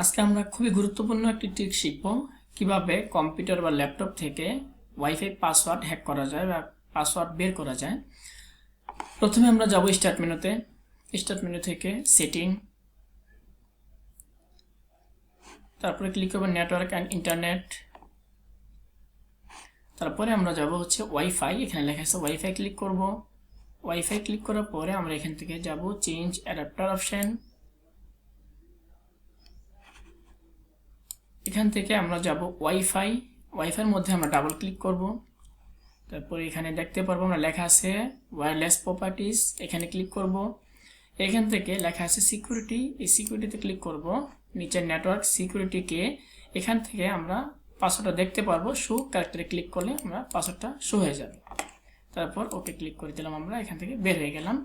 আজকে আমরা খুবই গুরুত্বপূর্ণ একটি ট্রিক শিখব কিভাবে কম্পিউটার বা ল্যাপটপ থেকে ওয়াইফাই পাসওয়ার্ড হ্যাক করা যায় বা পাসওয়ার্ড বের করা যায়। প্রথমে আমরা যাব স্টার্ট মেনুতে। স্টার্ট মেনু থেকে সেটিং, তারপরে ক্লিক করব নেটওয়ার্ক অ্যান্ড ইন্টারনেট। তারপরে আমরা যাব হচ্ছে ওয়াইফাই, এখানে লেখা আছে ওয়াইফাই ক্লিক করব। ওয়াইফাই ক্লিক করার পরে আমরা এখান থেকে যাব চেঞ্জ অ্যাডাপ্টার অপশন। এখান থেকে আমরা যাব ওয়াইফাইয়ের মধ্যে আমরা ডাবল ক্লিক করব। তারপরে এখানে দেখতে পারবো আমরা লেখা আছে ওয়্যারলেস প্রপার্টিজ, এখানে ক্লিক করব। এখান থেকে লেখা আছে সিকিউরিটি, এই সিকিউরিটিতে ক্লিক করব। নিচে নেটওয়ার্ক সিকিউরিটিকে এখান থেকে আমরা পাসওয়ার্ডটা দেখতে পারবো। শো ক্যারেক্টারে ক্লিক করলে আমরা পাসওয়ার্ডটা শো হয়ে যাবে। তারপর ওকে ক্লিক করে দিলাম, আমরা এখান থেকে বের হয়ে গেলাম।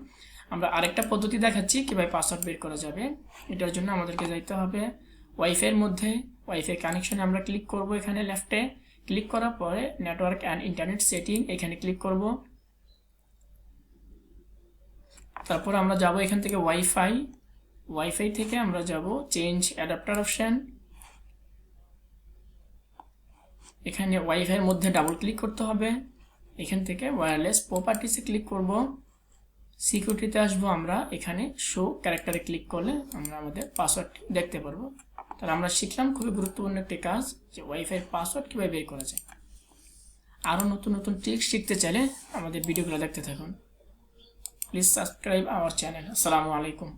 আমরা আরেকটা পদ্ধতি দেখাচ্ছি কিভাবে পাসওয়ার্ড বের করা যাবে। এটার জন্য আমাদেরকে যাইতে হবে ওয়াইফাইয়ের মধ্যে, ওয়াইফাই কানেকশনে আমরা ক্লিক করব। এখানে লেফটে ক্লিক করার পরে নেটওয়ার্ক অ্যান্ড ইন্টারনেট সেটিং, এখানে ক্লিক করব। তারপর আমরা যাব এখান থেকে ওয়াইফাই থেকে আমরা যাব চেঞ্জ অ্যাডাপ্টার অপশন। এখানে ওয়াইফাইয়ের মধ্যে ডাবল ক্লিক করতে হবে। এখান থেকে ওয়্যারলেস প্রপার্টিসে ক্লিক করব। সিকিউরিটিতে আসবো, আমরা এখানে শো ক্যারেক্টারে ক্লিক করলে আমরা আমাদের পাসওয়ার্ডটি দেখতে পারবো। তাহলে আমরা শিখলাম খুবই গুরুত্বপূর্ণ একটি কাজ, যে ওয়াইফাইয়ের পাসওয়ার্ড কীভাবে বের করা যায়। আরও নতুন নতুন ট্রিক্স শিখতে চাইলে আমাদের ভিডিওগুলো দেখতে থাকুন। Please subscribe our channel. আসসালামু আলাইকুম।